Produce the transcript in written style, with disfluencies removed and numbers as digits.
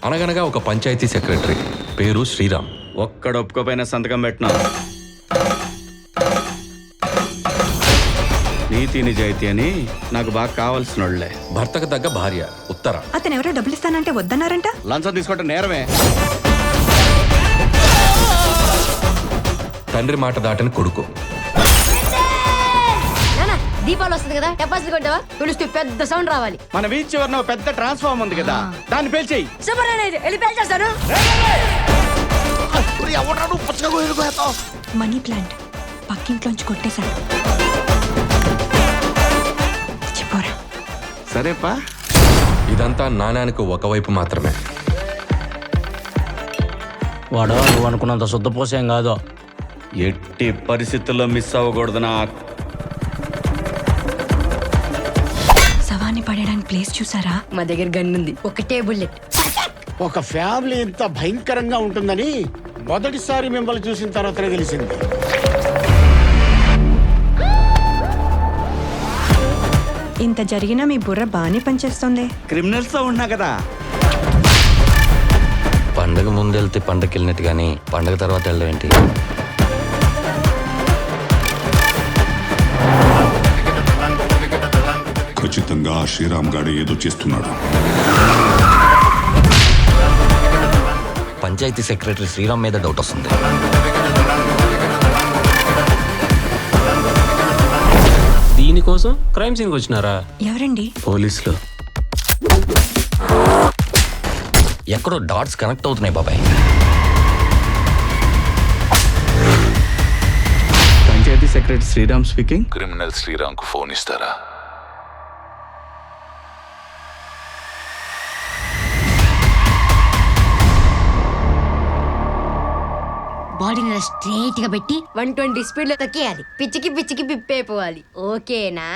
అనగనగా ఒక పంచాయతీ సెక్రటరీ, పేరు శ్రీరామ్. ఒక్కడ ఒప్పుకోపోయినా సంతకం పెట్టినా. నీతి నిజాయితీ అని నాకు బాగా కావాల్సిన వాళ్ళే. భర్తకు తగ్గ భార్య ఉత్తర. అతను ఎవరో డబ్బులు ఇస్తానంటే వద్దన్నారంట. లంచం తీసుకోవటం నేరమే. తండ్రి మాట దాటని కొడుకు. దీపాలు వస్తుంది కదా, టపాసులు కొట్టావా? పిలుస్తూ పెద్ద సౌండ్ రావాలి. మన వీధి చివరన పెద్ద ట్రాన్స్ఫార్మ్ ఉంది కదా, దాన్ని పేల్చేయి. సూపర్ అనేది వెళ్ళి పేల్చేస్తాను. మనీ ప్లాంట్ పక్కింట్లోంచి కొట్టేశాడు. చెప్పోరా. సరేపా. ఇదంతా నాణ్యానికి ఒకవైపు మాత్రమే. వాడు నువ్వు అనుకున్నంత శుద్ధపోసేం కాదు. ఎట్టి పరిస్థితుల్లో మిస్ అవ్వకూడదు నా. శవాన్ని పడేయడానికి ప్లేస్ చూసారా? మా దగ్గర గన్ ఉంది, ఒకటే బుల్లెట్. ఒక ఫ్యామిలీ ఇంత భయంకరంగా ఉంటుందని మొదటిసారి మిమ్మల్ని చూసిన తర్వాతనే తెలిసింది. ఇంత జరిగినా మీ బుర్ర బాగానే పనిచేస్తుంది. క్రిమినల్స్ తో ఉన్నా కదా. పండగ ముందు వెళ్తే పండగకి వెళ్ళినట్టు కానీ పండగ తర్వాత వెళ్ళడం ఏంటి? ఖచ్చితంగా శ్రీరామ్ గాడు ఏదో చేస్తున్నాడు. పంచాయతీ సెక్రటరీ శ్రీరామ్ మీద డౌట్ వస్తుంది. దీనికోసం క్రైమ్ సీన్కి వచ్చినారా? ఎవరండి? పోలీసులు. ఎక్కడో డాట్స్ కనెక్ట్ అవుతున్నాయి బాబాయ్. Panchayat secretary Sriram speaking. Criminal Sriram కు ఫోన్ ఇస్తారా? బాడీని స్ట్రైట్ గా పెట్టి 120 స్పీడ్ లో తొక్కేయాలి. పిచ్చికి పిచ్చికి పిప్పైపోవాలి. ఓకేనా?